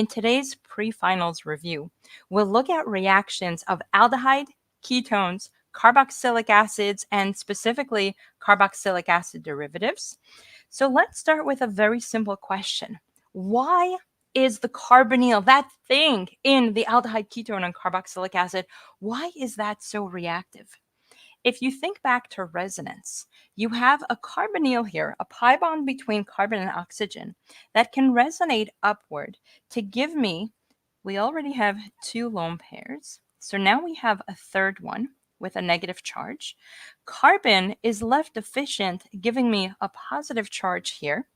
In today's pre-finals review, we'll look at reactions of aldehyde, ketones, carboxylic acids, and specifically carboxylic acid derivatives. So let's start with a very simple question. Why is the carbonyl, that thing in the aldehyde, ketone, and carboxylic acid, why is that so reactive? If you think back to resonance, you have a carbonyl here, a pi bond between carbon and oxygen, that can resonate upward to give me, we already have two lone pairs. So now we have a third one with a negative charge. Carbon is left deficient, giving me a positive charge here.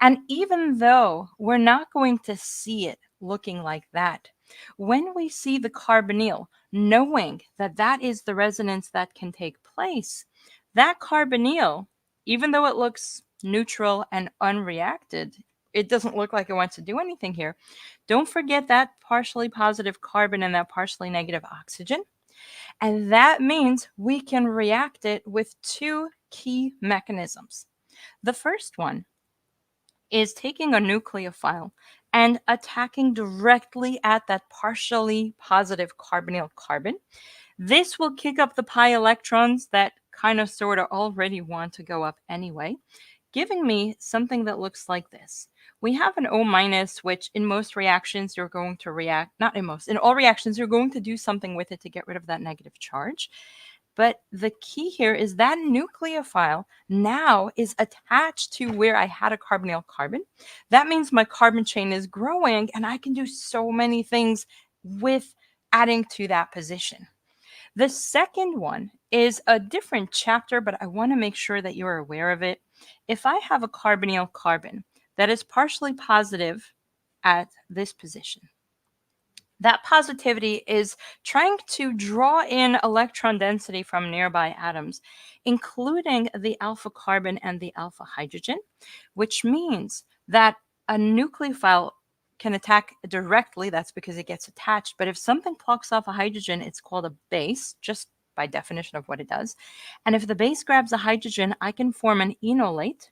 And even though we're not going to see it looking like that, when we see the carbonyl, knowing that that is the resonance that can take place, that carbonyl, even though it looks neutral and unreacted, it doesn't look like it wants to do anything here. Don't forget that partially positive carbon and that partially negative oxygen. And that means we can react it with two key mechanisms. The first one is taking a nucleophile and attacking directly at that partially positive carbonyl carbon. This will kick up the pi electrons that kind of sort of already want to go up anyway, giving me something that looks like this. We have an O minus, which in most reactions you're going to react, not in most, in all reactions you're going to do something with it to get rid of that negative charge. But the key here is that nucleophile now is attached to where I had a carbonyl carbon. That means my carbon chain is growing and I can do so many things with adding to that position. The second one is a different chapter, but I want to make sure that you're aware of it. If I have a carbonyl carbon that is partially positive at this position, that positivity is trying to draw in electron density from nearby atoms, including the alpha carbon and the alpha hydrogen, which means that a nucleophile can attack directly. That's because it gets attached. But if something plucks off a hydrogen, it's called a base, just by definition of what it does. And if the base grabs a hydrogen, I can form an enolate,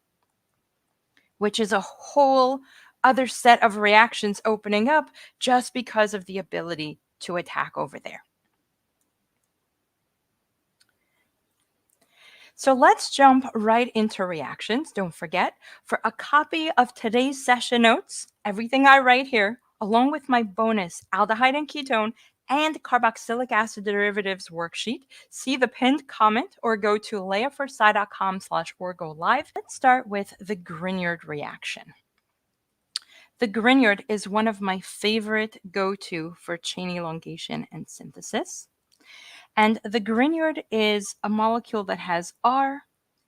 which is a whole other set of reactions opening up just because of the ability to attack over there. So let's jump right into reactions. Don't forget, for a copy of today's session notes, everything I write here, along with my bonus aldehyde and ketone and carboxylic acid derivatives worksheet, see the pinned comment or go to leahforsci.com/orgolive. Let's start with the Grignard reaction. The Grignard is one of my favorite go-to for chain elongation and synthesis. And the Grignard is a molecule that has R,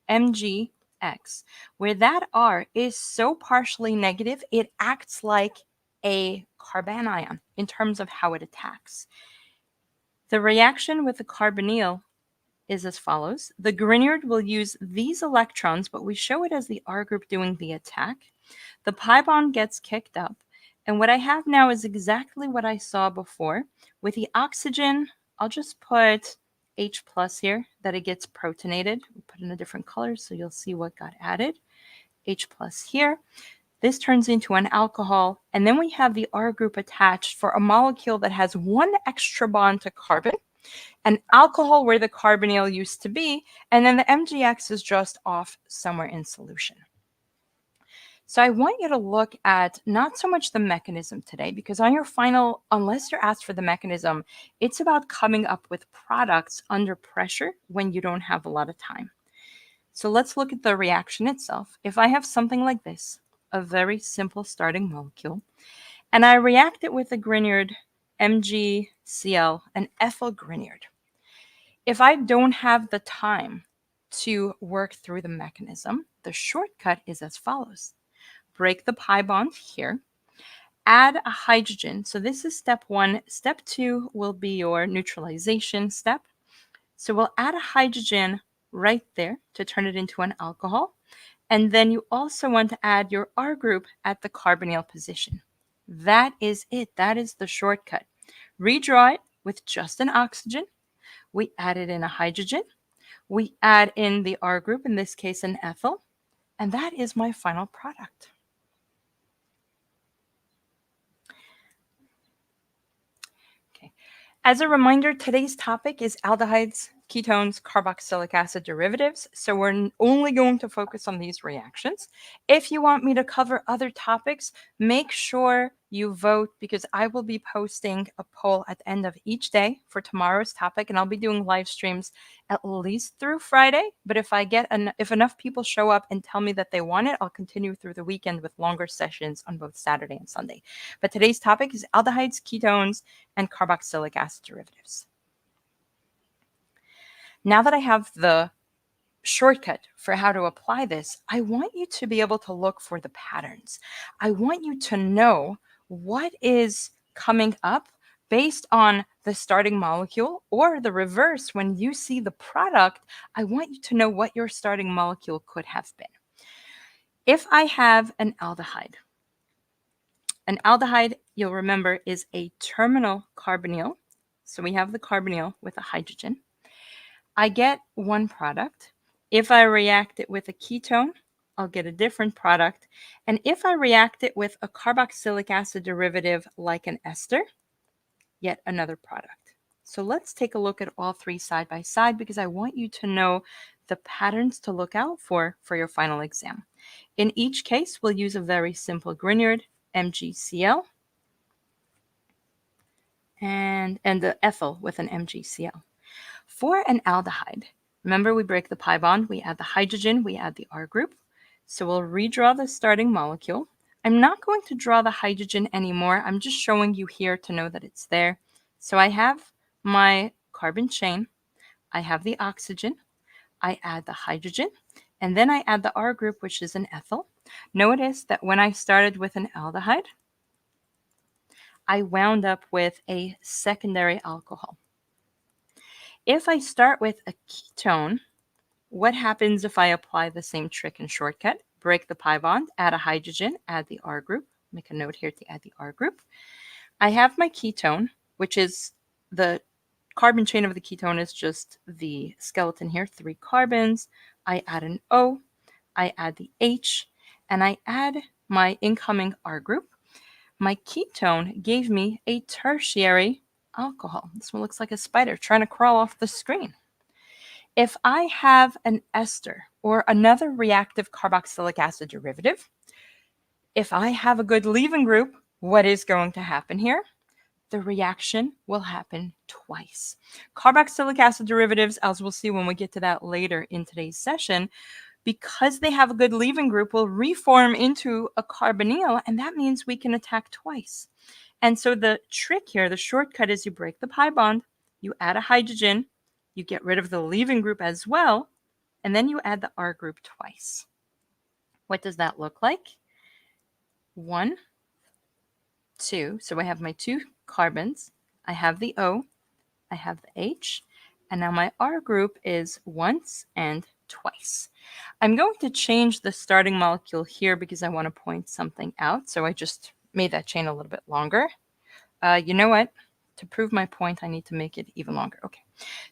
Mg, X, where that R is so partially negative, it acts like a carbanion in terms of how it attacks. The reaction with the carbonyl is as follows. The Grignard will use these electrons, but we show it as the R group doing the attack. The pi bond gets kicked up, and what I have now is exactly what I saw before. With the oxygen, I'll just put H plus here, that it gets protonated. We'll put in a different color so you'll see what got added. H plus here. This turns into an alcohol, and then we have the R group attached for a molecule that has one extra bond to carbon, an alcohol where the carbonyl used to be, and then the MgX is just off somewhere in solution. So I want you to look at not so much the mechanism today, because on your final, unless you're asked for the mechanism, it's about coming up with products under pressure when you don't have a lot of time. So let's look at the reaction itself. If I have something like this, a very simple starting molecule, and I react it with a Grignard MgCl, an ethyl Grignard. If I don't have the time to work through the mechanism, the shortcut is as follows. Break the pi bond here, add a hydrogen. So this is step one. Step two will be your neutralization step. So we'll add a hydrogen right there to turn it into an alcohol. And then you also want to add your R group at the carbonyl position. That is it. That is the shortcut. Redraw it with just an oxygen. We added in a hydrogen. We add in the R group, in this case an ethyl. And that is my final product. As a reminder, today's topic is aldehydes, ketones, carboxylic acid derivatives. So we're only going to focus on these reactions. If you want me to cover other topics, make sure you vote because I will be posting a poll at the end of each day for tomorrow's topic, and I'll be doing live streams at least through Friday. But if enough people show up and tell me that they want it, I'll continue through the weekend with longer sessions on both Saturday and Sunday. But today's topic is aldehydes, ketones, and carboxylic acid derivatives. Now that I have the shortcut for how to apply this, I want you to be able to look for the patterns. I want you to know what is coming up based on the starting molecule, or the reverse, when you see the product, I want you to know what your starting molecule could have been. If I have an aldehyde, you'll remember, is a terminal carbonyl. So we have the carbonyl with a hydrogen. I get one product. If I react it with a ketone, I'll get a different product. And if I react it with a carboxylic acid derivative like an ester, yet another product. So let's take a look at all three side by side because I want you to know the patterns to look out for your final exam. In each case, we'll use a very simple Grignard, MgCl, and the ethyl with an MgCl. For an aldehyde, remember we break the pi bond, we add the hydrogen, we add the R group. So we'll redraw the starting molecule. I'm not going to draw the hydrogen anymore. I'm just showing you here to know that it's there. So I have my carbon chain, I have the oxygen, I add the hydrogen, and then I add the R group, which is an ethyl. Notice that when I started with an aldehyde, I wound up with a secondary alcohol. If I start with a ketone, what happens if I apply the same trick and shortcut? Break the pi bond, add a hydrogen, add the R group. Make a note here to add the R group. I have my ketone, which is the carbon chain of the ketone is just the skeleton here, 3 carbons. I add an O, I add the H, and I add my incoming R group. My ketone gave me a tertiary alcohol. This one looks like a spider trying to crawl off the screen. If I have an ester or another reactive carboxylic acid derivative, if I have a good leaving group, what is going to happen here? The reaction will happen twice. Carboxylic acid derivatives, as we'll see when we get to that later in today's session, because they have a good leaving group, will reform into a carbonyl, and that means we can attack twice. And so the trick here, the shortcut, is you break the pi bond, you add a hydrogen, you get rid of the leaving group as well, and then you add the R group twice. What does that look like? 1, 2. So I have my 2 carbons, I have the O, I have the H, and now my R group is once and twice. I'm going to change the starting molecule here because I want to point something out. So I just made that chain a little bit longer. You know what? To prove my point, I need to make it even longer. Okay.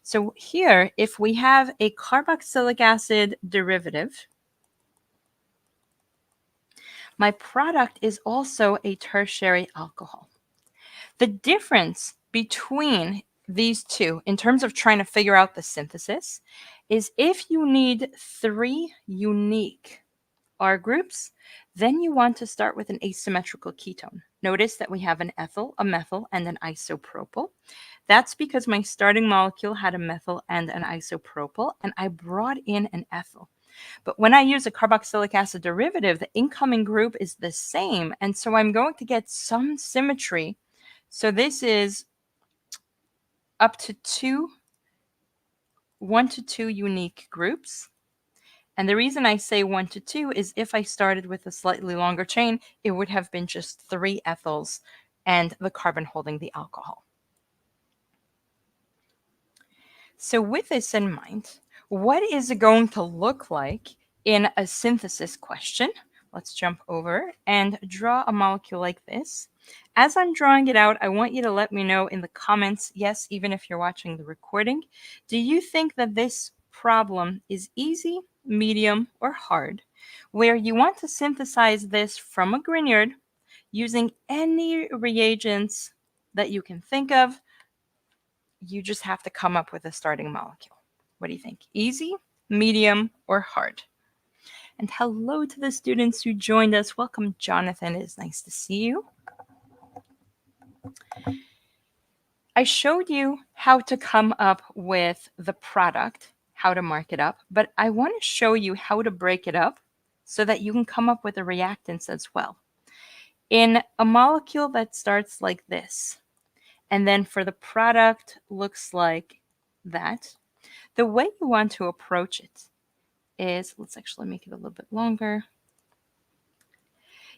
So here, if we have a carboxylic acid derivative, my product is also a tertiary alcohol. The difference between these two, in terms of trying to figure out the synthesis, is if you need 3 unique R groups, then you want to start with an asymmetrical ketone. Notice that we have an ethyl, a methyl, and an isopropyl. That's because my starting molecule had a methyl and an isopropyl, and I brought in an ethyl. But when I use a carboxylic acid derivative, the incoming group is the same, and so I'm going to get some symmetry. So this is up to 1 to 2 unique groups. And the reason I say 1 to 2 is if I started with a slightly longer chain, it would have been just 3 ethyls and the carbon holding the alcohol. So with this in mind, what is it going to look like in a synthesis question? Let's jump over and draw a molecule like this. As I'm drawing it out, I want you to let me know in the comments, yes, even if you're watching the recording, do you think that this problem is easy, medium, or hard, where you want to synthesize this from a Grignard using any reagents that you can think of, you just have to come up with a starting molecule. What do you think? Easy, medium, or hard? And hello to the students who joined us. Welcome, Jonathan. It is nice to see you. I showed you how to come up with the product, how to mark it up, but I want to show you how to break it up so that you can come up with the reactants as well. In a molecule that starts like this, and then for the product looks like that, the way you want to approach it is, let's actually make it a little bit longer.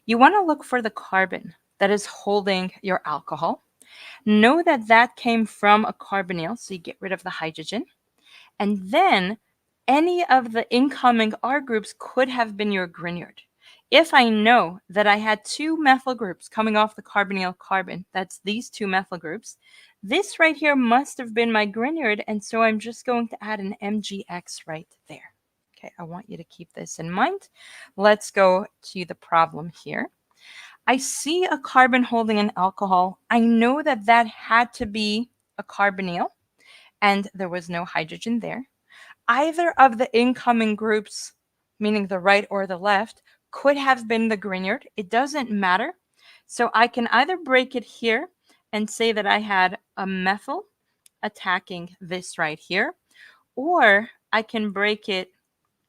You want to look for the carbon that is holding your alcohol. Know that that came from a carbonyl, so you get rid of the hydrogen. And then any of the incoming R groups could have been your Grignard. If I know that I had two methyl groups coming off the carbonyl carbon, that's these two methyl groups, this right here must have been my Grignard, and so I'm just going to add an MgX right there. Okay, I want you to keep this in mind. Let's go to the problem here. I see a carbon holding an alcohol. I know that that had to be a carbonyl, and there was no hydrogen there. Either of the incoming groups, meaning the right or the left, could have been the Grignard. It doesn't matter. So I can either break it here and say that I had a methyl attacking this right here, or I can break it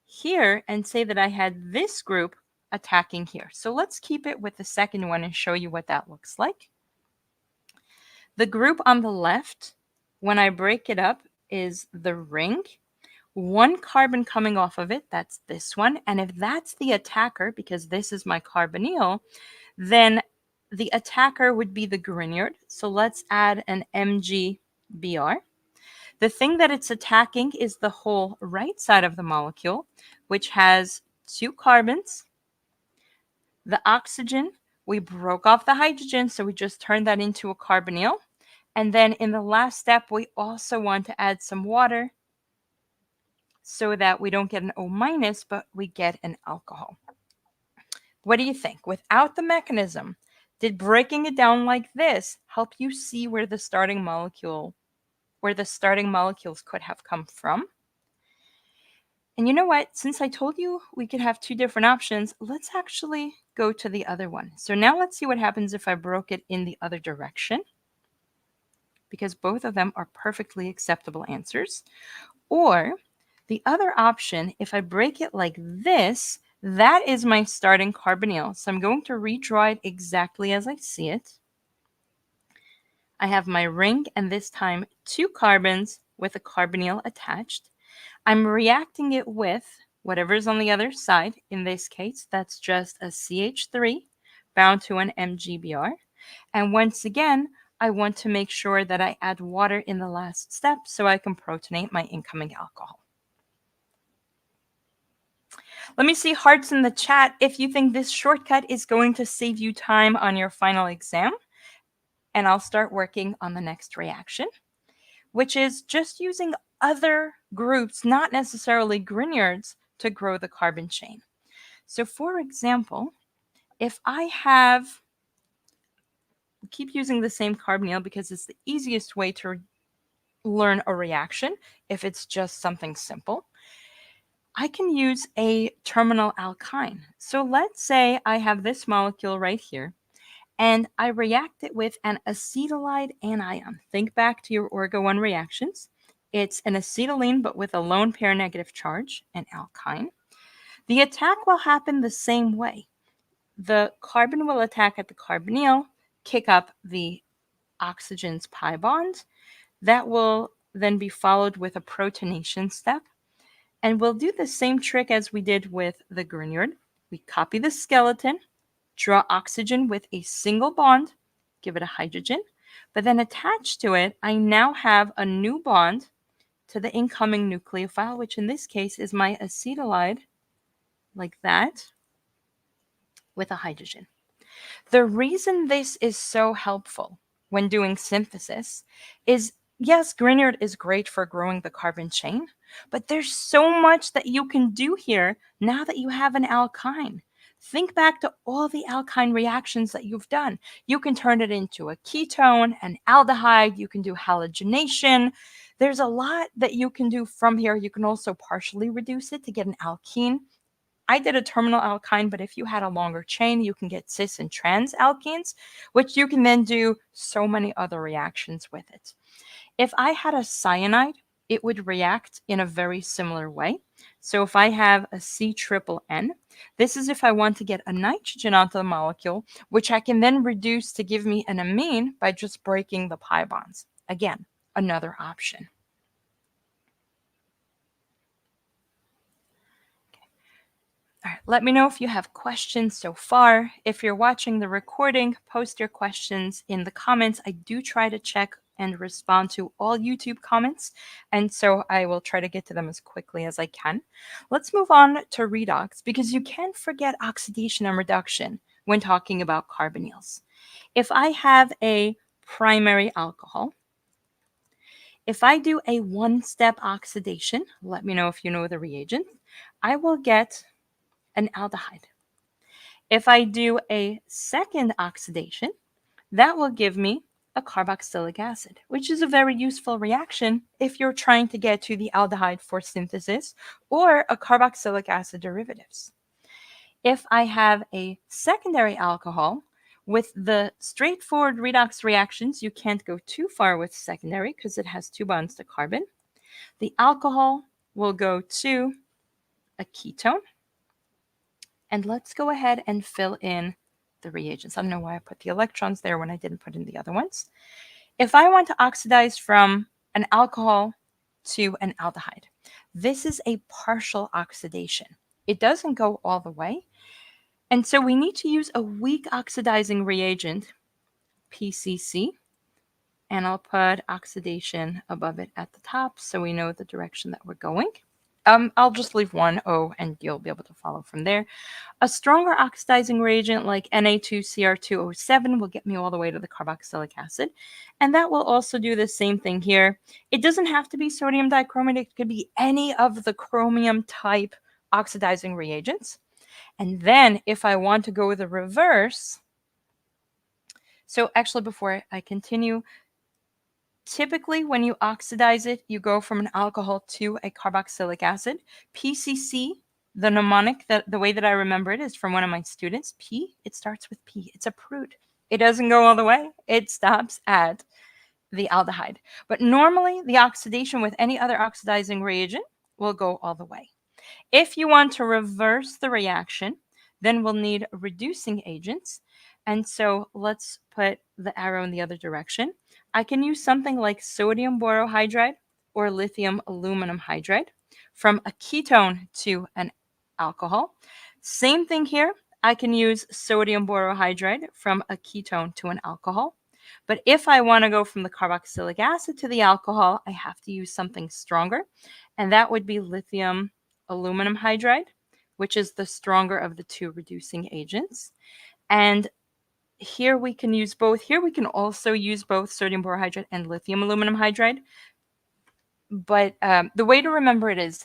here and say that I had this group attacking here. So let's keep it with the second one and show you what that looks like. The group on the left, when I break it up, is the ring. One carbon coming off of it, that's this one. And if that's the attacker, because this is my carbonyl, then the attacker would be the Grignard. So let's add an MgBr. The thing that it's attacking is the whole right side of the molecule, which has two carbons. The oxygen, we broke off the hydrogen, so we just turned that into a carbonyl. And then in the last step, we also want to add some water so that we don't get an O minus, but we get an alcohol. What do you think? Without the mechanism, did breaking it down like this help you see where the starting molecules could have come from? And you know what? Since I told you we could have two different options, let's actually go to the other one. So now let's see what happens if I broke it in the other direction, because both of them are perfectly acceptable answers. Or the other option, if I break it like this, that is my starting carbonyl. So I'm going to redraw it exactly as I see it. I have my ring, and this time two carbons with a carbonyl attached. I'm reacting it with whatever's on the other side. In this case, that's just a CH3 bound to an MgBr. And once again, I want to make sure that I add water in the last step so I can protonate my incoming alcohol. Let me see hearts in the chat if you think this shortcut is going to save you time on your final exam. And I'll start working on the next reaction, which is just using other groups, not necessarily Grignards, to grow the carbon chain. So for example, if I keep using the same carbonyl because it's the easiest way to learn a reaction if it's just something simple, I can use a terminal alkyne. So let's say I have this molecule right here, and I react it with an acetylide anion. Think back to your Orgo-1 reactions. It's an acetylene, but with a lone pair negative charge, an alkyne. The attack will happen the same way. The carbon will attack at the carbonyl, kick up the oxygen's pi bond. That will then be followed with a protonation step. And we'll do the same trick as we did with the Grignard. We copy the skeleton, draw oxygen with a single bond, give it a hydrogen, but then attached to it, I now have a new bond to the incoming nucleophile, which in this case is my acetylide, like that, with a hydrogen. The reason this is so helpful when doing synthesis is, yes, Grignard is great for growing the carbon chain, but there's so much that you can do here now that you have an alkyne. think back to all the alkyne reactions that you've done. You can turn it into a ketone, an aldehyde, you can do halogenation. There's a lot that you can do from here. You can also partially reduce it to get an alkene. I did a terminal alkyne, but if you had a longer chain, you can get cis and trans alkenes, which you can then do so many other reactions with it. If I had a cyanide, it would react in a very similar way. So if I have a C triple N, this is if I want to get a nitrogen onto the molecule, which I can then reduce to give me an amine by just breaking the pi bonds. Again, another option. All right, let me know if you have questions so far. If you're watching the recording, post your questions in the comments. I do try to check and respond to all YouTube comments, and so I will try to get to them as quickly as I can. Let's move on to redox, because you can't forget oxidation and reduction when talking about carbonyls. If I have a primary alcohol, if I do a one-step oxidation, let me know if you know the reagent, I will get an aldehyde. If I do a second oxidation, that will give me a carboxylic acid, which is a very useful reaction if you're trying to get to the aldehyde for synthesis or a carboxylic acid derivatives. If I have a secondary alcohol, with the straightforward redox reactions, you can't go too far with secondary because it has 2 bonds to carbon. The alcohol will go to a ketone. And let's go ahead and fill in the reagents. I don't know why I put the electrons there when I didn't put in the other ones. If I want to oxidize from an alcohol to an aldehyde, this is a partial oxidation. It doesn't go all the way. And so we need to use a weak oxidizing reagent, PCC, and I'll put oxidation above it at the top so we know the direction that we're going. I'll just leave one O and you'll be able to follow from there. A stronger oxidizing reagent like Na2Cr2O7 will get me all the way to the carboxylic acid. And that will also do the same thing here. It doesn't have to be sodium dichromate. It could be any of the chromium type oxidizing reagents. And then if I want to go the reverse, so actually before I continue, typically, when you oxidize it, you go from an alcohol to a carboxylic acid. PCC, the mnemonic, the way that I remember it is from one of my students. P, it starts with P. It's a prude. It doesn't go all the way. It stops at the aldehyde. But normally, the oxidation with any other oxidizing reagent will go all the way. If you want to reverse the reaction, then we'll need reducing agents. And so let's put the arrow in the other direction. I can use something like sodium borohydride or lithium aluminum hydride from a ketone to an alcohol. Same thing here. I can use sodium borohydride from a ketone to an alcohol. But if I want to go from the carboxylic acid to the alcohol, I have to use something stronger. And that would be lithium aluminum hydride, which is the stronger of the 2 reducing agents. And here we can use both. Here we can also use both sodium borohydride and lithium aluminum hydride. But the way to remember it is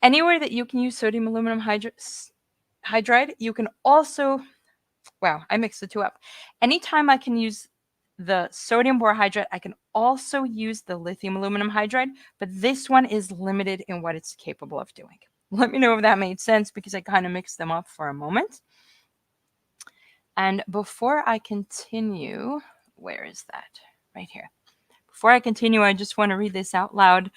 anywhere that you can use sodium aluminum hydride, you can also, wow, I mixed the 2 up. Anytime I can use the sodium borohydride, I can also use the lithium aluminum hydride, but this one is limited in what it's capable of doing. Let me know if that made sense because I kind of mixed them up for a moment. And before I continue, where is that? Right here. Before I continue, I just want to read this out loud.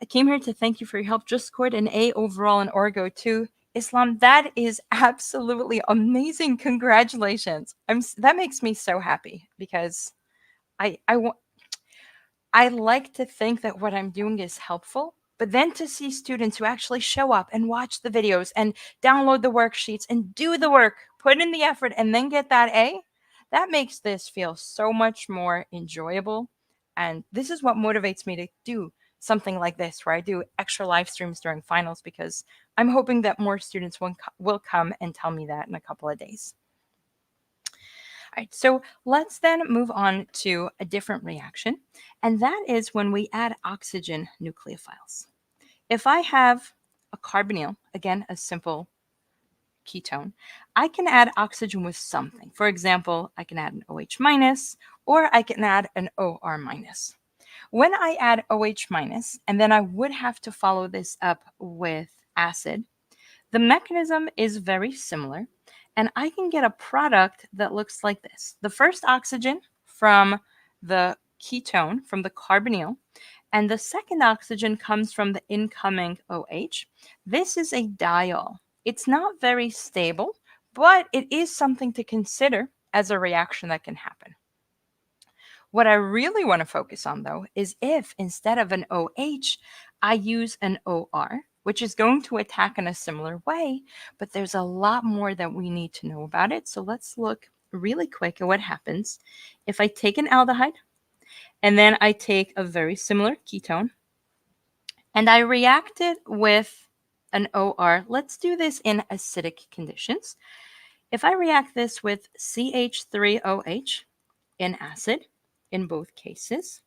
I came here to thank you for your help. Just scored an A overall in Orgo 2. Islam, that is absolutely amazing. Congratulations. That makes me so happy because I like to think that what I'm doing is helpful, but then to see students who actually show up and watch the videos and download the worksheets and do the work, put in the effort, and then get that A, that makes this feel so much more enjoyable. And this is what motivates me to do something like this, where I do extra live streams during finals, because I'm hoping that more students will come and tell me that in a couple of days. All right, so let's then move on to a different reaction, and that is when we add oxygen nucleophiles. If I have a carbonyl, again, a simple ketone, I can add oxygen with something. For example, I can add an OH minus, or I can add an OR minus. When I add OH minus, and then I would have to follow this up with acid, the mechanism is very similar, and I can get a product that looks like this. The first oxygen from the ketone, from the carbonyl, and the second oxygen comes from the incoming OH. This is a diol. It's not very stable, but it is something to consider as a reaction that can happen. What I really want to focus on, though, is if instead of an OH, I use an OR, which is going to attack in a similar way, but there's a lot more that we need to know about it. So let's look really quick at what happens if I take an aldehyde and then I take a very similar ketone and I react it with an OR. Let's do this in acidic conditions. If I react this with CH3OH in acid, in both cases,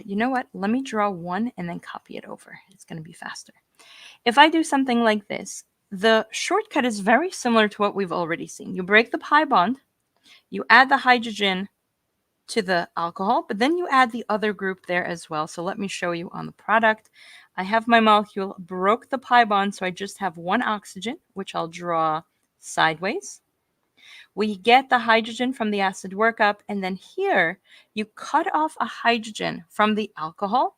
you know what? Let me draw one and then copy it over. It's going to be faster. If I do something like this, the shortcut is very similar to what we've already seen. You break the pi bond, you add the hydrogen to the alcohol, but then you add the other group there as well. So let me show you on the product. I have my molecule, broke the pi bond, so I just have one oxygen, which I'll draw sideways. We get the hydrogen from the acid workup, and then here you cut off a hydrogen from the alcohol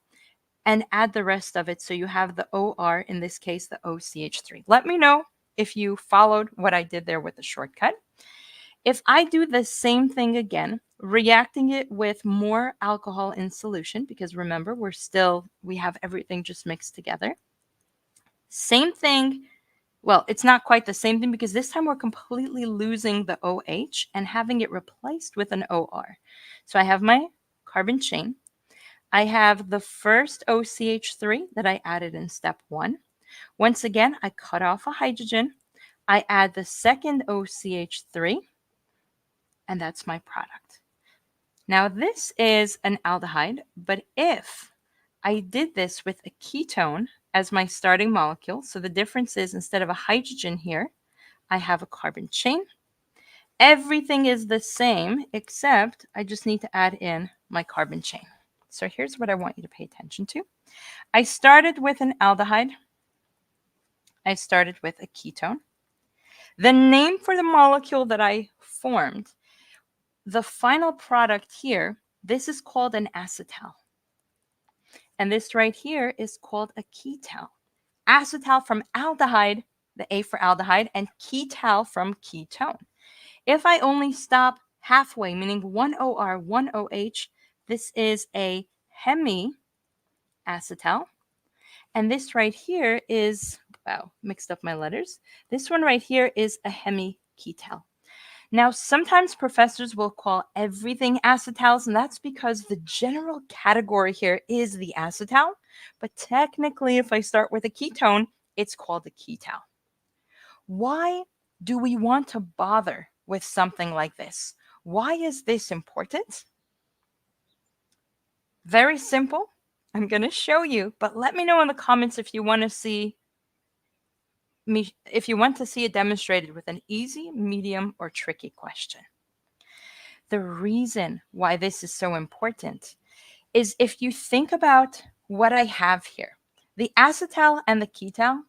and add the rest of it. So you have the OR, in this case, the OCH3. Let me know if you followed what I did there with the shortcut. If I do the same thing again, reacting it with more alcohol in solution, because remember, we have everything just mixed together. Same thing. Well, it's not quite the same thing because this time we're completely losing the OH and having it replaced with an OR. So I have my carbon chain. I have the first OCH3 that I added in step 1. Once again, I cut off a hydrogen. I add the second OCH3, and that's my product. Now, this is an aldehyde, but if I did this with a ketone as my starting molecule, so the difference is instead of a hydrogen here, I have a carbon chain. Everything is the same, except I just need to add in my carbon chain. So here's what I want you to pay attention to. I started with an aldehyde. I started with a ketone. The name for the molecule that I formed, the final product here, this is called an acetal. And this right here is called a ketal. Acetal from aldehyde, the A for aldehyde, and ketal from ketone. If I only stop halfway, meaning one OR, one OH, this is a hemiacetal. And this right here is, wow, mixed up my letters. This one right here is a hemiketal. Now, sometimes professors will call everything acetals, and that's because the general category here is the acetal. But technically, if I start with a ketone, it's called a ketal. Why do we want to bother with something like this? Why is this important? Very simple. I'm going to show you, but let me know in the comments if you want to see it demonstrated with an easy, medium, or tricky question. The reason why this is so important is if you think about what I have here, the acetal and the ketal,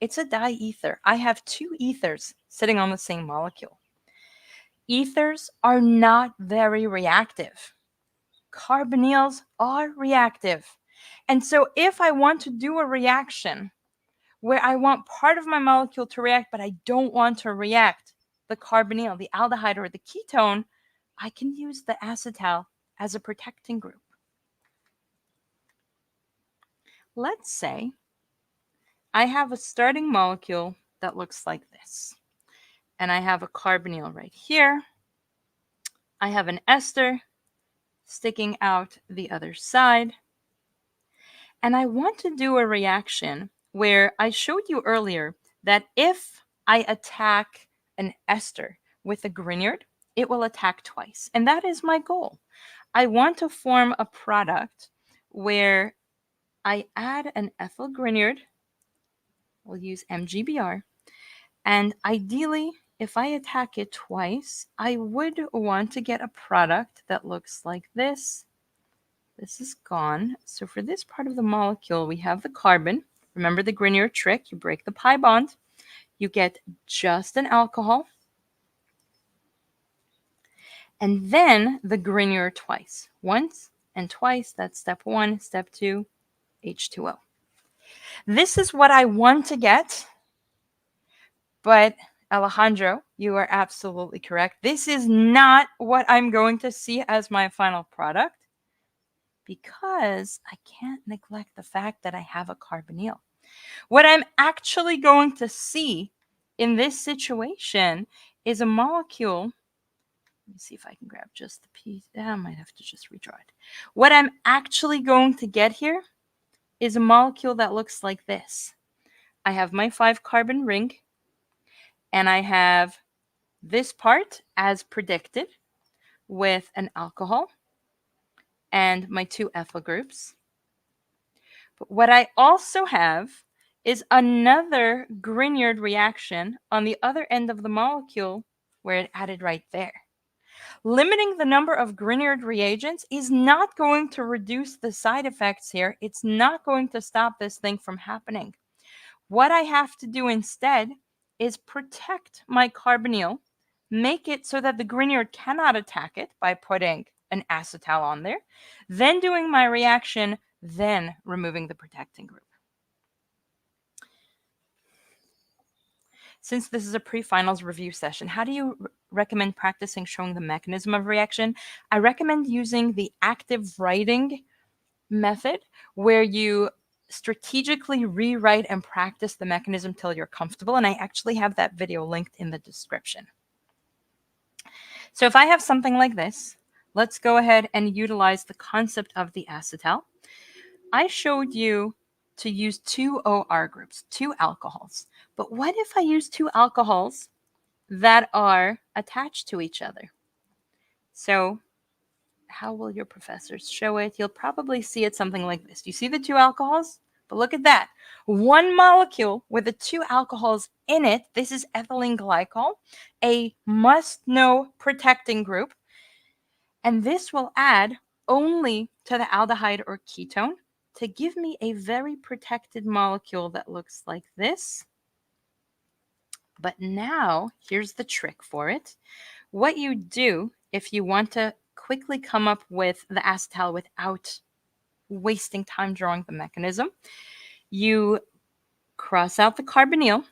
it's a diether. I have two ethers sitting on the same molecule. Ethers are not very reactive. Carbonyls are reactive. And so if I want to do a reaction where I want part of my molecule to react, but I don't want to react the carbonyl, the aldehyde, or the ketone, I can use the acetal as a protecting group. Let's say I have a starting molecule that looks like this. And I have a carbonyl right here. I have an ester sticking out the other side. And I want to do a reaction where I showed you earlier that if I attack an ester with a Grignard, it will attack twice. And that is my goal. I want to form a product where I add an ethyl Grignard, we'll use MGBR, And ideally, if I attack it twice, I would want to get a product that looks like this. This is gone. So for this part of the molecule, we have the carbon. Remember the Grignard trick, you break the pi bond, you get just an alcohol, and then the Grignard twice. Once and twice, that's step 1. Step 2, H2O. This is what I want to get, but Alejandro, you are absolutely correct. This is not what I'm going to see as my final product because I can't neglect the fact that I have a carbonyl. What I'm actually going to see in this situation is a molecule. Let me see if I can grab just the piece. I might have to just redraw it. What I'm actually going to get here is a molecule that looks like this. I have my 5-carbon ring, and I have this part as predicted with an alcohol and my 2 ethyl groups. But what I also have is another Grignard reaction on the other end of the molecule where it added right there. Limiting the number of Grignard reagents is not going to reduce the side effects here. It's not going to stop this thing from happening. What I have to do instead is protect my carbonyl, make it so that the Grignard cannot attack it by putting an acetal on there, then doing my reaction, then removing the protecting group. Since this is a pre-finals review session, how do you recommend practicing showing the mechanism of reaction? I recommend using the active writing method where you strategically rewrite and practice the mechanism till you're comfortable. And I actually have that video linked in the description. So if I have something like this, let's go ahead and utilize the concept of the acetal. I showed you to use 2 OR groups, 2 alcohols. But what if I use 2 alcohols that are attached to each other? So how will your professors show it? You'll probably see it something like this. You see the 2 alcohols? But look at that. One molecule with the 2 alcohols in it. This is ethylene glycol, a must-know protecting group. And this will add only to the aldehyde or ketone to give me a very protected molecule that looks like this. But now, here's the trick for it. What you do if you want to quickly come up with the acetal without wasting time drawing the mechanism, you cross out the carbonyl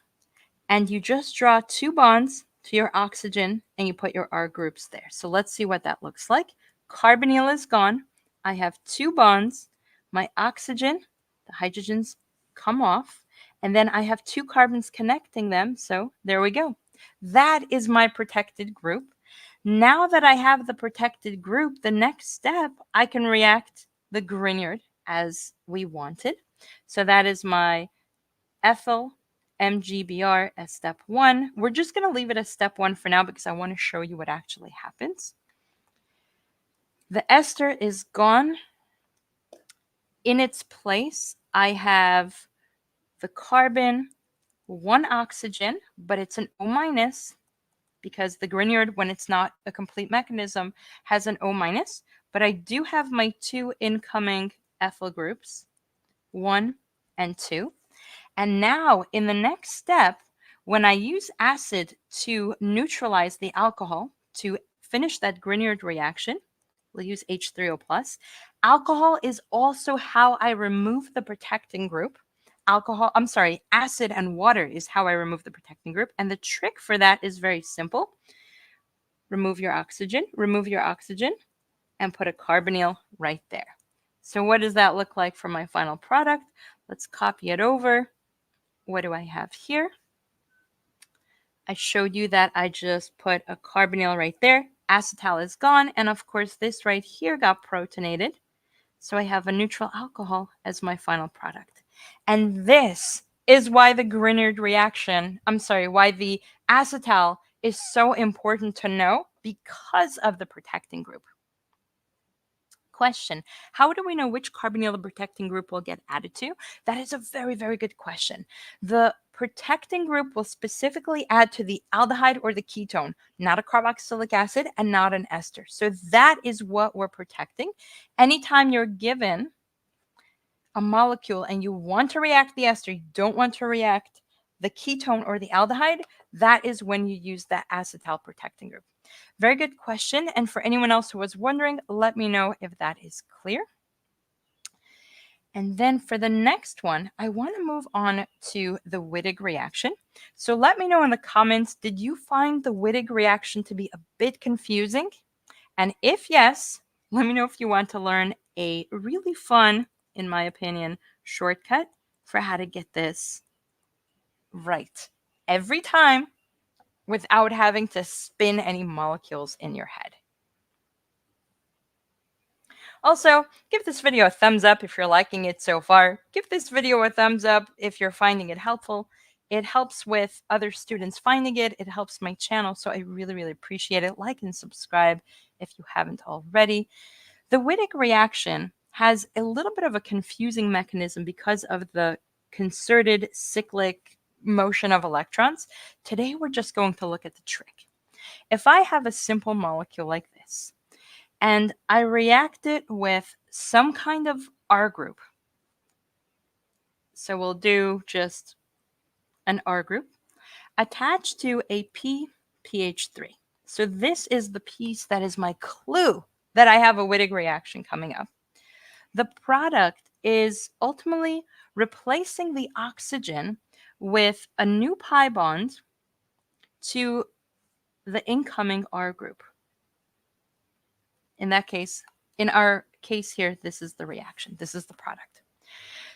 and you just draw 2 bonds to your oxygen and you put your R groups there. So let's see what that looks like. Carbonyl is gone. I have 2 bonds. My oxygen, the hydrogens come off, and then I have 2 carbons connecting them. So there we go. That is my protected group. Now that I have the protected group, the next step, I can react the Grignard as we wanted. So that is my ethyl MgBr as step 1. We're just going to leave it as step 1 for now because I want to show you what actually happens. The ester is gone. In its place, I have the carbon, 1 oxygen, but it's an O minus because the Grignard, when it's not a complete mechanism, has an O minus. But I do have my 2 incoming ethyl groups, 1 and 2. And now in the next step, when I use acid to neutralize the alcohol to finish that Grignard reaction, we'll use H3O+. Alcohol is also how I remove the protecting group. Acid and water is how I remove the protecting group. And the trick for that is very simple. Remove your oxygen, and put a carbonyl right there. So what does that look like for my final product? Let's copy it over. What do I have here? I showed you that I just put a carbonyl right there. Acetal is gone. And of course, this right here got protonated. So I have a neutral alcohol as my final product. And this is why the Grignard reaction, why the acetal is so important to know because of the protecting group. Question: how do we know which carbonyl the protecting group will get added to? That is a very, very good question. The protecting group will specifically add to the aldehyde or the ketone, not a carboxylic acid and not an ester. So that is what we're protecting. Anytime you're given a molecule and you want to react the ester, you don't want to react the ketone or the aldehyde, that is when you use that acetal protecting group. Very good question. And for anyone else who was wondering, let me know if that is clear. And then for the next one, I want to move on to the Wittig reaction. So let me know in the comments, did you find the Wittig reaction to be a bit confusing? And if yes, let me know if you want to learn a really fun, in my opinion, shortcut for how to get this right every time without having to spin any molecules in your head. Also, give this video a thumbs up if you're liking it so far. Give this video a thumbs up if you're finding it helpful. It helps with other students finding it. It helps my channel, so I really, really appreciate it. Like and subscribe if you haven't already. The Wittig reaction has a little bit of a confusing mechanism because of the concerted cyclic motion of electrons. Today, we're just going to look at the trick. If I have a simple molecule like this, and I react it with some kind of R group. So we'll do just an R group attached to a pH3. So this is the piece that is my clue that I have a Wittig reaction coming up. The product is ultimately replacing the oxygen with a new pi bond to the incoming R group. In that case, in our case here, this is the reaction. This is the product.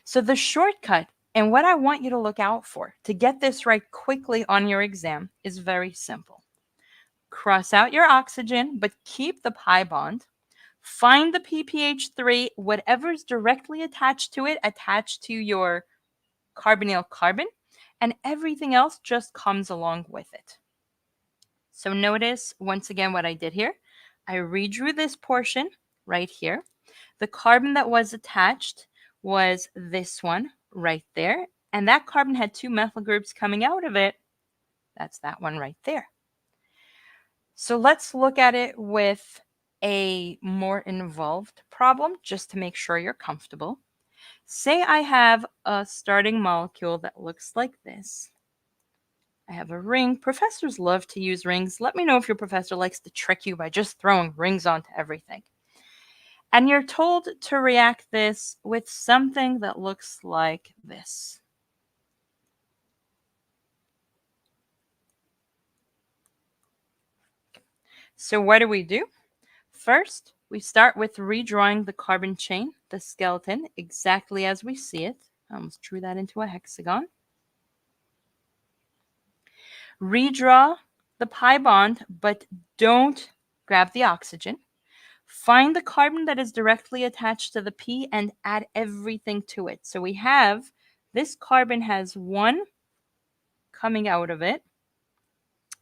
So the shortcut, and what I want you to look out for to get this right quickly on your exam, is very simple. Cross out your oxygen, but keep the pi bond. Find the PPH3, whatever's directly attached to it, attached to your carbonyl carbon, and everything else just comes along with it. So notice once again what I did here. I redrew this portion right here. The carbon that was attached was this one right there. And that carbon had two methyl groups coming out of it. That's that one right there. So let's look at it with a more involved problem just to make sure you're comfortable. Say I have a starting molecule that looks like this. I have a ring. Professors love to use rings. Let me know if your professor likes to trick you by just throwing rings onto everything. And you're told to react this with something that looks like this. So what do? First, we start with redrawing the carbon chain, the skeleton, exactly as we see it. I almost drew that into a hexagon. Redraw the pi bond, but don't grab the oxygen. Find the carbon that is directly attached to the P and add everything to it. So we have this carbon has one coming out of it.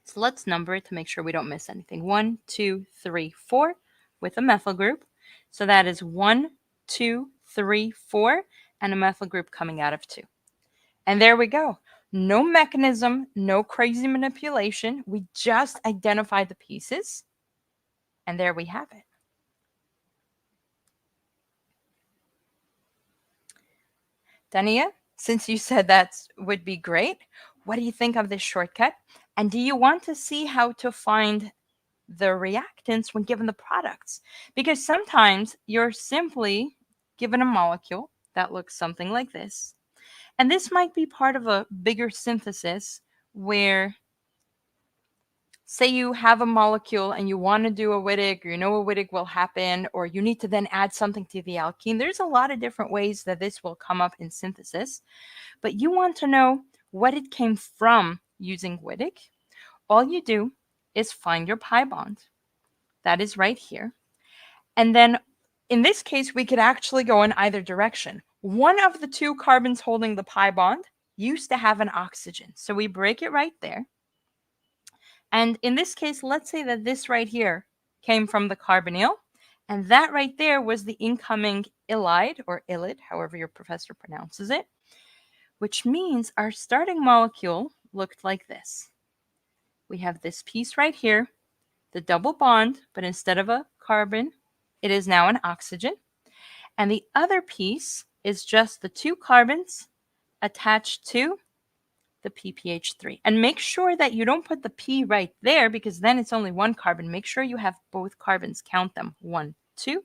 So let's number it to make sure we don't miss anything. 1, 2, 3, 4 with a methyl group. So that is 1, 2, 3, 4, and a methyl group coming out of 2. And there we go. No mechanism, no crazy manipulation. We just identified the pieces. And there we have it. Dania, since you said that would be great, what do you think of this shortcut? And do you want to see how to find the reactants when given the products? Because sometimes you're simply given a molecule that looks something like this. And this might be part of a bigger synthesis where, say you have a molecule and you want to do a Wittig, or you know a Wittig will happen, or you need to then add something to the alkene. There's a lot of different ways that this will come up in synthesis, but you want to know what it came from using Wittig. All you do is find your pi bond. That is right here. And then in this case, we could actually go in either direction. One of the two carbons holding the pi bond used to have an oxygen. So we break it right there. And in this case, let's say that this right here came from the carbonyl, and that right there was the incoming ylide, or ylid, however your professor pronounces it. which means our starting molecule looked like this. We have this piece right here, the double bond, but instead of a carbon, it is now an oxygen. And the other piece is just the 2 carbons attached to the PPH3. And make sure that you don't put the P right there because then it's only 1 carbon. Make sure you have both carbons. Count them. 1, 2,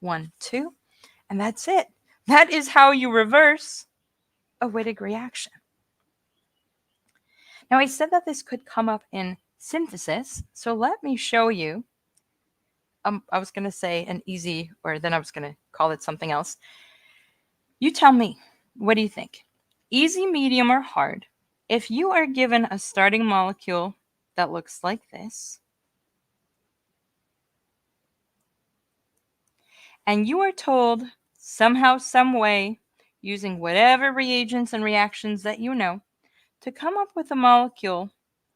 1, 2. And that's it. That is how you reverse a Wittig reaction. Now, I said that this could come up in synthesis, so let me show you. I was going to say an easy, or then I was going to call it something else. You tell me, what do you think? Easy, medium, or hard? If you are given a starting molecule that looks like this, and you are told somehow, some way, using whatever reagents and reactions that you know, to come up with a molecule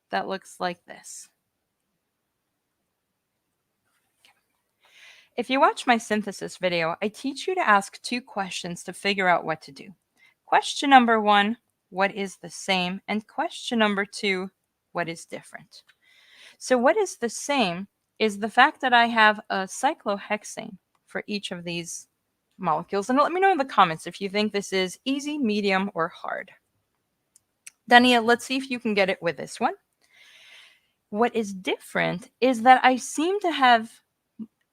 that looks like this. If you watch my synthesis video, I teach you to ask 2 questions to figure out what to do. Question number 1, what is the same? And question number 2, what is different? So what is the same is the fact that I have a cyclohexane for each of these molecules. And let me know in the comments if you think this is easy, medium, or hard. Dania, let's see if you can get it with this one. What is different is that I seem to have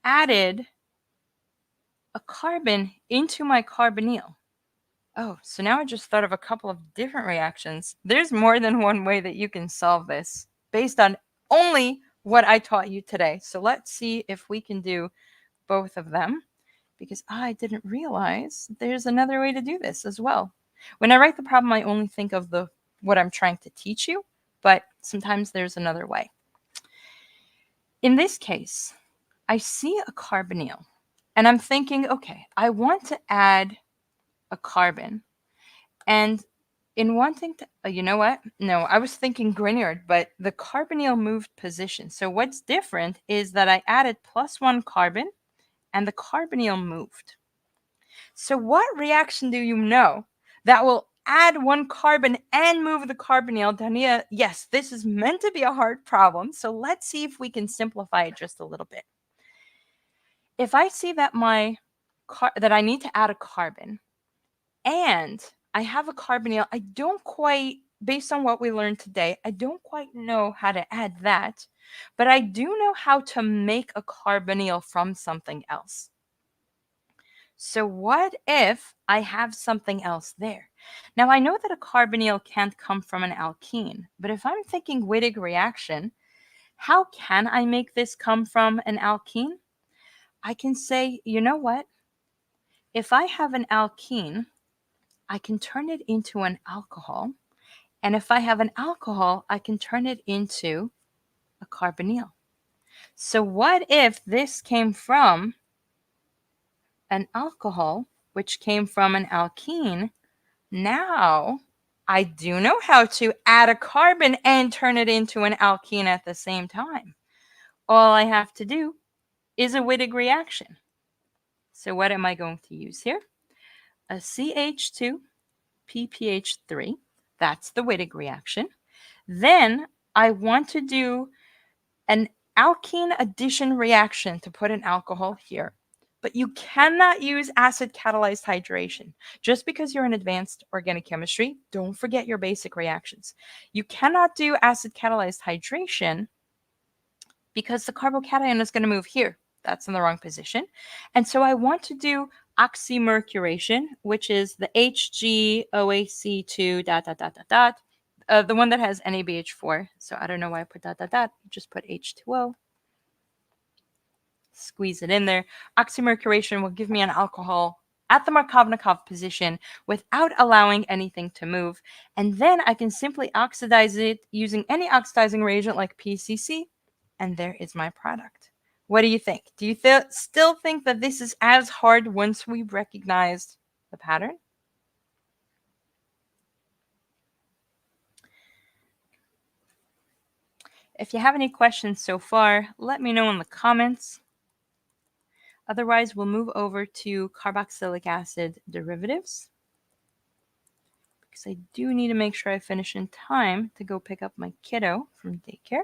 added a carbon into my carbonyl. Oh, so now I just thought of a couple of different reactions. There's more than one way that you can solve this based on only what I taught you today. So let's see if we can do both of them, because I didn't realize there's another way to do this as well. When I write the problem, I only think of what I'm trying to teach you, but sometimes there's another way. In this case, I see a carbonyl, and I'm thinking, okay, I want to add a carbon. And in wanting to, you know what? No, I was thinking Grignard, but the carbonyl moved position. So what's different is that I added +1 carbon and the carbonyl moved. So what reaction do you know that will add 1 carbon and move the carbonyl? Dania, yes, this is meant to be a hard problem. So let's see if we can simplify it just a little bit. If I see that that I need to add a carbon and I have a carbonyl, I don't quite, based on what we learned today, I don't quite know how to add that, but I do know how to make a carbonyl from something else. So what if I have something else there? Now I know that a carbonyl can't come from an alkene, but if I'm thinking Wittig reaction, how can I make this come from an alkene? I can say, you know what? If I have an alkene, I can turn it into an alcohol. And if I have an alcohol, I can turn it into a carbonyl. So what if this came from an alcohol, which came from an alkene? Now I do know how to add a carbon and turn it into an alkene at the same time. All I have to do is a Wittig reaction. So what am I going to use here? A CH2 PPH3. That's the Wittig reaction. Then I want to do an alkene addition reaction to put an alcohol here. But you cannot use acid catalyzed hydration. Just because you're in advanced organic chemistry, don't forget your basic reactions. You cannot do acid catalyzed hydration because the carbocation is going to move here. That's in the wrong position. And so I want to do oxymercuration, which is the HgOAC2 ... the one that has NaBH4. So I don't know why I put ... Just put H2O. Squeeze it in there. Oxymercuration will give me an alcohol at the Markovnikov position without allowing anything to move. And then I can simply oxidize it using any oxidizing reagent like PCC. And there is my product. What do you think? Do you still think that this is as hard once we've recognized the pattern? If you have any questions so far, let me know in the comments. Otherwise, we'll move over to carboxylic acid derivatives, because I do need to make sure I finish in time to go pick up my kiddo from daycare.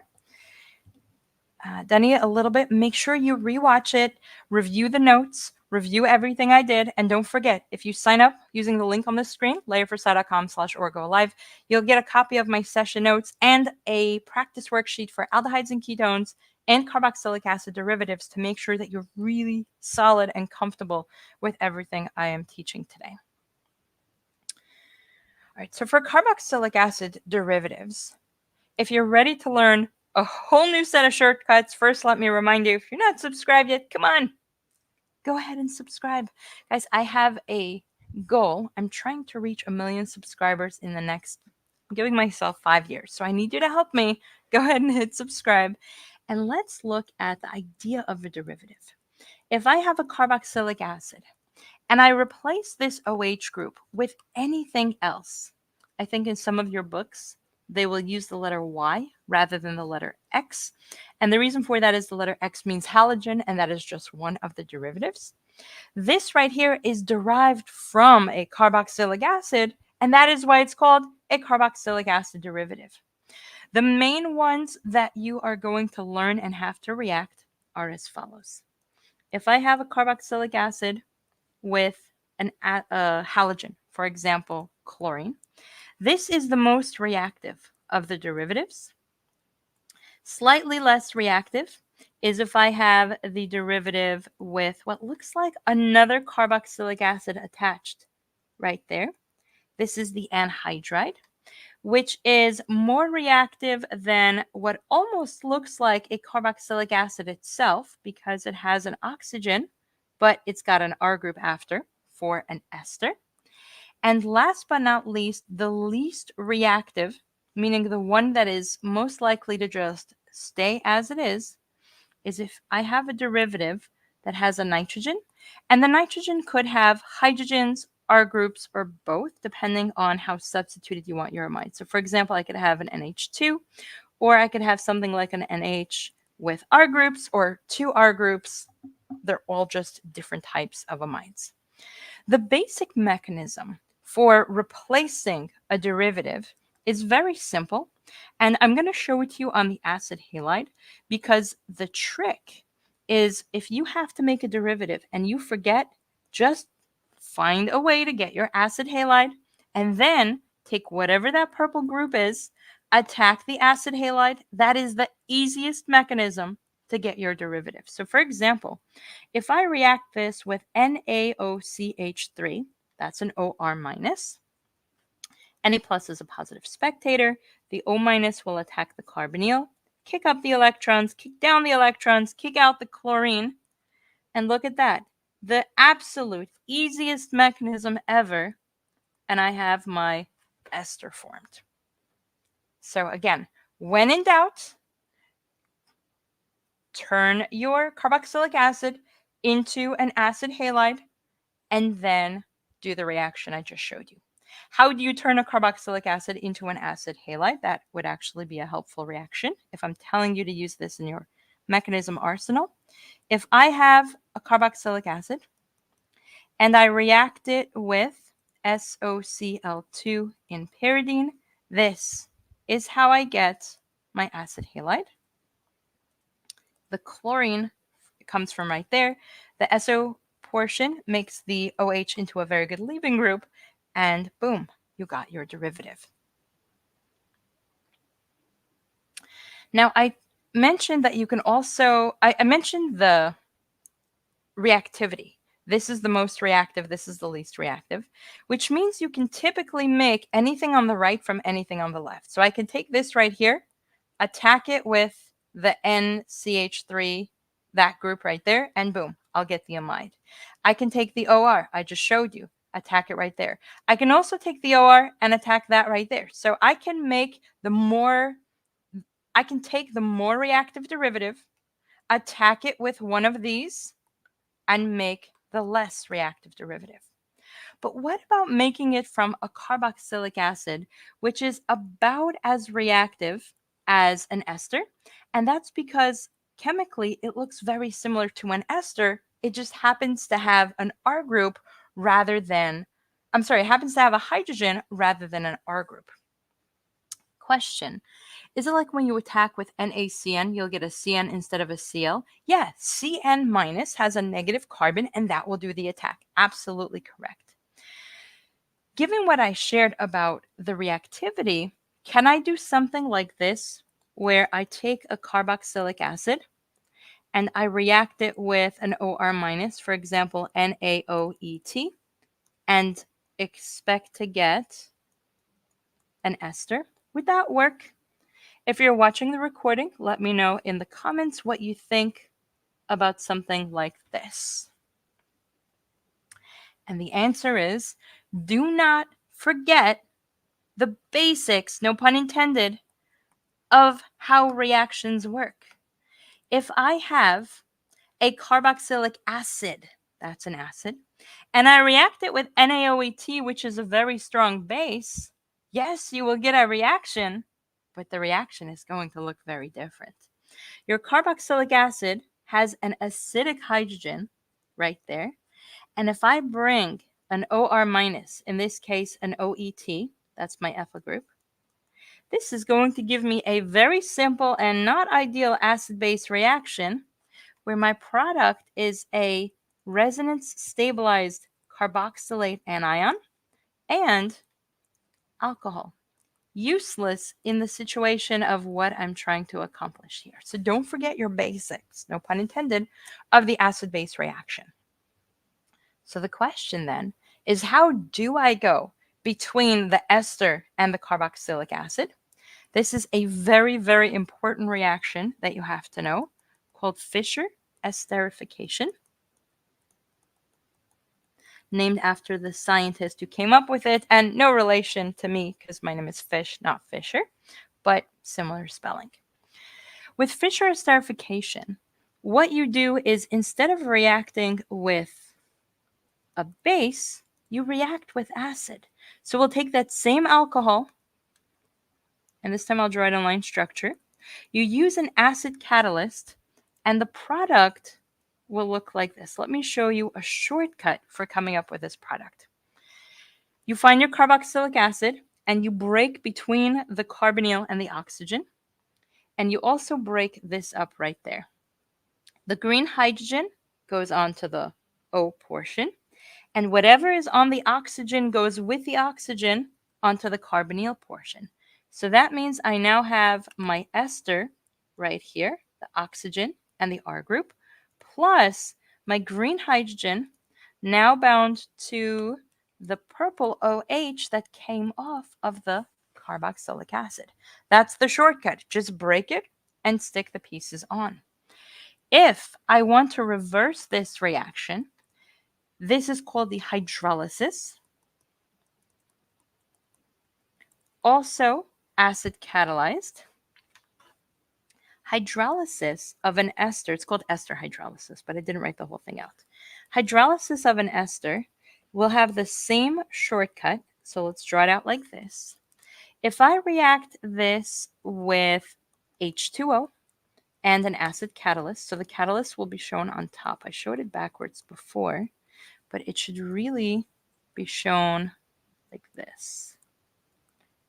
Done it a little bit. Make sure you rewatch it, review the notes, review everything I did, and don't forget, if you sign up using the link on the screen, layerforsci.com/orgolive, you'll get a copy of my session notes and a practice worksheet for aldehydes and ketones and carboxylic acid derivatives to make sure that you're really solid and comfortable with everything I am teaching today. All right, so for carboxylic acid derivatives, if you're ready to learn a whole new set of shortcuts, first let me remind you, if you're not subscribed yet, come on, go ahead and subscribe. Guys, I have a goal. I'm trying to reach 1 million subscribers in the next, I'm giving myself 5 years. So I need you to help me. Go ahead and hit subscribe. And let's look at the idea of a derivative. If I have a carboxylic acid and I replace this OH group with anything else, I think in some of your books, they will use the letter Y rather than the letter X. And the reason for that is the letter X means halogen, and that is just one of the derivatives. This right here is derived from a carboxylic acid, and that is why it's called a carboxylic acid derivative. The main ones that you are going to learn and have to react are as follows. If I have a carboxylic acid with a halogen, for example, chlorine, this is the most reactive of the derivatives. Slightly less reactive is if I have the derivative with what looks like another carboxylic acid attached right there. This is the anhydride, which is more reactive than what almost looks like a carboxylic acid itself because it has an oxygen, but it's got an R group after for an ester. And last but not least, the least reactive, meaning the one that is most likely to just stay as it is if I have a derivative that has a nitrogen, and the nitrogen could have hydrogens, R groups, or both, depending on how substituted you want your amide. So for example, I could have an NH2, or I could have something like an NH with R groups or 2 R groups. They're all just different types of amides. The basic mechanism for replacing a derivative is very simple, and I'm going to show it to you on the acid halide because the trick is if you have to make a derivative and you forget, just find a way to get your acid halide and then take whatever that purple group is, attack the acid halide. That is the easiest mechanism to get your derivative. So for example, if I react this with NaOCH3, that's an OR minus. Na plus is a positive spectator. The O minus will attack the carbonyl, kick up the electrons, kick down the electrons, kick out the chlorine. And look at that. The absolute easiest mechanism ever. And I have my ester formed. So again, when in doubt, turn your carboxylic acid into an acid halide and then do the reaction I just showed you. How do you turn a carboxylic acid into an acid halide? That would actually be a helpful reaction if I'm telling you to use this in your mechanism arsenal. If I have a carboxylic acid and I react it with SOCl2 in pyridine, this is how I get my acid halide. The chlorine comes from right there. The SO portion makes the OH into a very good leaving group, and boom, you got your derivative. Now, I mentioned that you can also, I mentioned the reactivity. This is the most reactive, this is the least reactive, which means you can typically make anything on the right from anything on the left. So I can take this right here, attack it with the NCH3, that group right there, and boom, I'll get the amide. I can take the OR I just showed you, attack it right there. I can also take the OR and attack that right there. So I can take the more reactive derivative, attack it with one of these, and make the less reactive derivative. But what about making it from a carboxylic acid, which is about as reactive as an ester? And that's because chemically it looks very similar to an ester. It just happens to have an R group rather than happens to have a hydrogen rather than an R group. Question. Is it like when you attack with NaCN, you'll get a CN instead of a Cl? Yeah, Cn minus has a negative carbon and that will do the attack. Absolutely correct. Given what I shared about the reactivity, can I do something like this where I take a carboxylic acid and I react it with an OR minus, for example, NaOET, and expect to get an ester? Would that work? If you're watching the recording, let me know in the comments what you think about something like this. And the answer is, do not forget the basics, no pun intended, of how reactions work. If I have a carboxylic acid, that's an acid, and I react it with NaOET, which is a very strong base, yes, you will get a reaction, but the reaction is going to look very different. Your carboxylic acid has an acidic hydrogen right there. And if I bring an OR minus, in this case an OET, that's my ethyl group, this is going to give me a very simple and not ideal acid-base reaction where my product is a resonance stabilized carboxylate anion and alcohol. Useless in the situation of what I'm trying to accomplish here. So don't forget your basics, no pun intended, of the acid-base reaction. So the question then is, how do I go between the ester and the carboxylic acid? This is a very, very important reaction that you have to know called Fischer esterification, named after the scientist who came up with it, and no relation to me because my name is Fish, not Fisher, but similar spelling. With Fischer esterification, what you do is instead of reacting with a base, you react with acid. So we'll take that same alcohol, and this time I'll draw it in line structure. You use an acid catalyst, and the product will look like this. Let me show you a shortcut for coming up with this product. You find your carboxylic acid, and you break between the carbonyl and the oxygen, and you also break this up right there. The green hydrogen goes on to the O portion, and whatever is on the oxygen goes with the oxygen onto the carbonyl portion. So that means I now have my ester right here, the oxygen and the R group, plus my green hydrogen now bound to the purple OH that came off of the carboxylic acid. That's the shortcut. Just break it and stick the pieces on. If I want to reverse this reaction, this is called the hydrolysis, also acid catalyzed. Hydrolysis of an ester, it's called ester hydrolysis, but I didn't write the whole thing out. Hydrolysis of an ester will have the same shortcut, so let's draw it out like this. If I react this with H2O and an acid catalyst, so the catalyst will be shown on top. I showed it backwards before, but it should really be shown like this.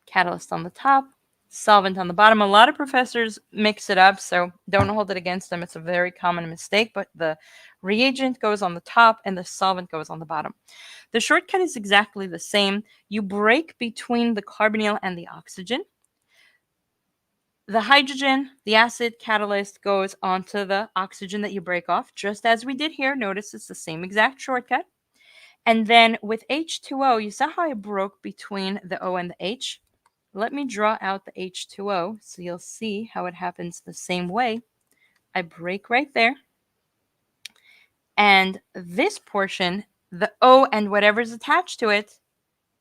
Catalyst on the top, solvent on the bottom. A lot of professors mix it up, so don't hold it against them. It's a very common mistake, but the reagent goes on the top and the solvent goes on the bottom. The shortcut is exactly the same. You break between the carbonyl and the oxygen. The hydrogen, the acid catalyst, goes onto the oxygen that you break off, just as we did here. Notice it's the same exact shortcut. And then with H2O, you saw how I broke between the O and the H? Let me draw out the H2O so you'll see how it happens the same way. I break right there. And this portion, the O and whatever's attached to it,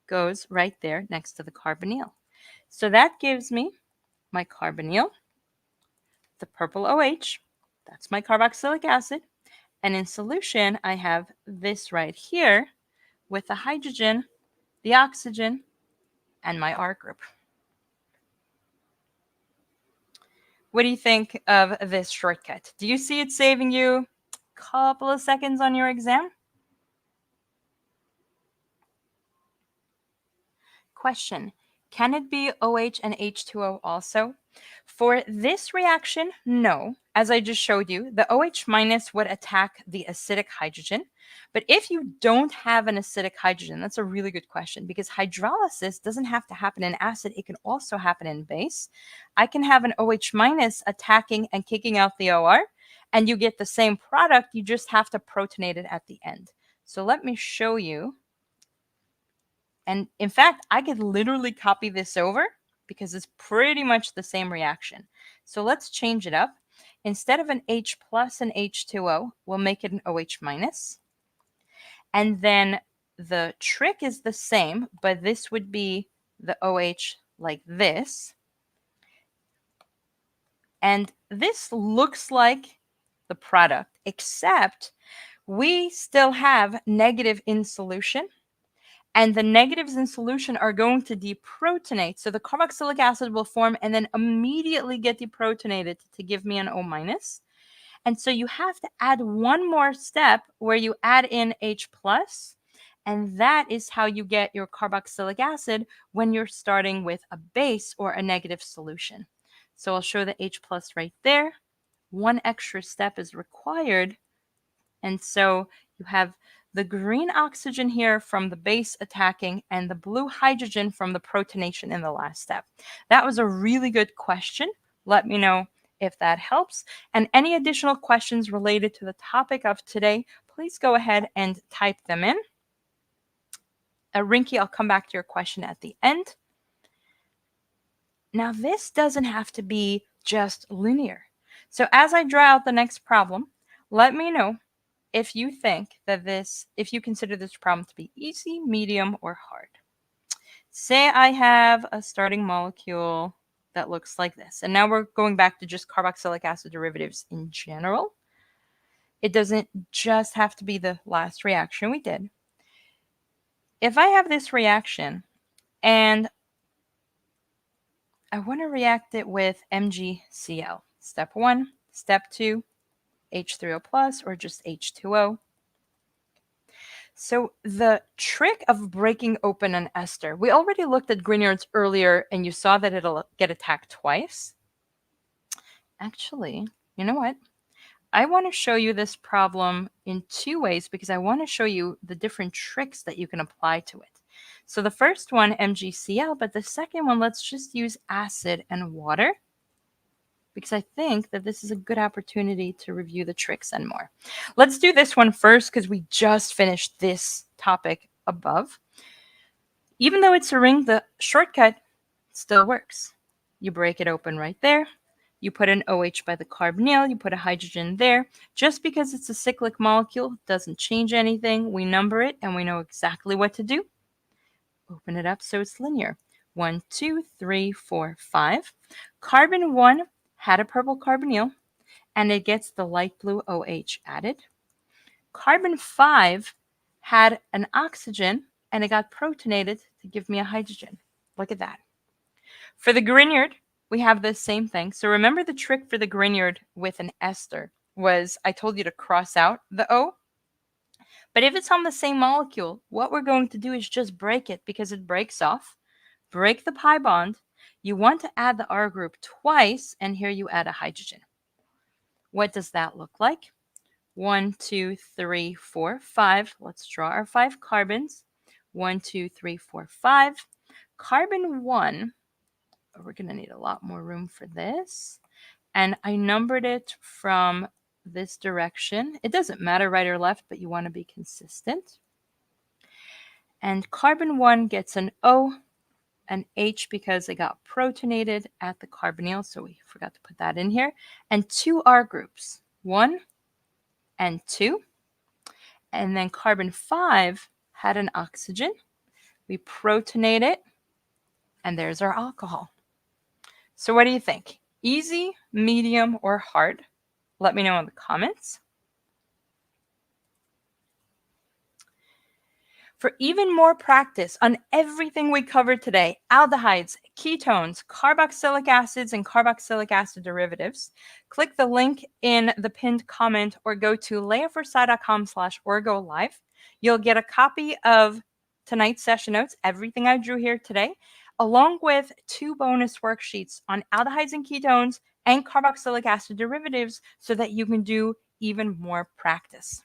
goes right there next to the carbonyl. So that gives me my carbonyl, the purple OH, that's my carboxylic acid, and in solution I have this right here with the hydrogen, the oxygen, and my R group. What do you think of this shortcut? Do you see it saving you a couple of seconds on your exam? Question: can it be OH and H2O also? For this reaction, no. As I just showed you, the OH minus would attack the acidic hydrogen. But if you don't have an acidic hydrogen, that's a really good question because hydrolysis doesn't have to happen in acid. It can also happen in base. I can have an OH minus attacking and kicking out the OR, and you get the same product. You just have to protonate it at the end. So let me show you. And in fact, I could literally copy this over because it's pretty much the same reaction. So let's change it up. Instead of an H plus and H2O, we'll make it an OH minus. And then the trick is the same, but this would be the OH like this. And this looks like the product, except we still have negative in solution. And the negatives in solution are going to deprotonate. So the carboxylic acid will form and then immediately get deprotonated to give me an O minus. And so you have to add one more step where you add in H plus, and that is how you get your carboxylic acid when you're starting with a base or a negative solution. So I'll show the H plus right there. One extra step is required. And so you have the green oxygen here from the base attacking and the blue hydrogen from the protonation in the last step. That was a really good question. Let me know if that helps. And any additional questions related to the topic of today, please go ahead and type them in. Rinky, I'll come back to your question at the end. Now, this doesn't have to be just linear. So as I draw out the next problem, let me know if you think that if you consider this problem to be easy, medium, or hard. Say I have a starting molecule that looks like this. And now we're going back to just carboxylic acid derivatives in general. It doesn't just have to be the last reaction we did. If I have this reaction and I want to react it with MgCl, step 1, step 2, H3O plus or just H2O. So the trick of breaking open an ester, we already looked at Grignards earlier and you saw that it'll get attacked twice. Actually, you know what? I want to show you this problem in 2 ways because I want to show you the different tricks that you can apply to it. So the first one, MgCl, but the second one, let's just use acid and water because I think that this is a good opportunity to review the tricks and more. Let's do this one first because we just finished this topic above. Even though it's a ring, the shortcut still works. You break it open right there. You put an OH by the carbonyl. You put a hydrogen there. Just because it's a cyclic molecule doesn't change anything. We number it and we know exactly what to do. Open it up so it's linear. 1, 2, 3, 4, 5. Carbon 1 had a purple carbonyl, and it gets the light blue OH added. Carbon 5 had an oxygen, and it got protonated to give me a hydrogen. Look at that. For the Grignard, we have the same thing. So remember the trick for the Grignard with an ester was I told you to cross out the O. But if it's on the same molecule, what we're going to do is just break it because it breaks off. Break the pi bond. You want to add the R group twice, and here you add a hydrogen. What does that look like? 1, 2, 3, 4, 5. Let's draw our 5 carbons. 1, 2, 3, 4, 5. Carbon 1, we're going to need a lot more room for this. And I numbered it from this direction. It doesn't matter right or left, but you want to be consistent. And carbon 1 gets an O, an H because it got protonated at the carbonyl, so we forgot to put that in here, and 2 R groups, 1 and 2. And then carbon 5 had an oxygen. We protonate it, and there's our alcohol. So what do you think? Easy, medium, or hard? Let me know in the comments. For even more practice on everything we covered today, aldehydes, ketones, carboxylic acids, and carboxylic acid derivatives, click the link in the pinned comment or go to leahforsci.com/orgolive. You'll get a copy of tonight's session notes, everything I drew here today, along with 2 bonus worksheets on aldehydes and ketones and carboxylic acid derivatives so that you can do even more practice.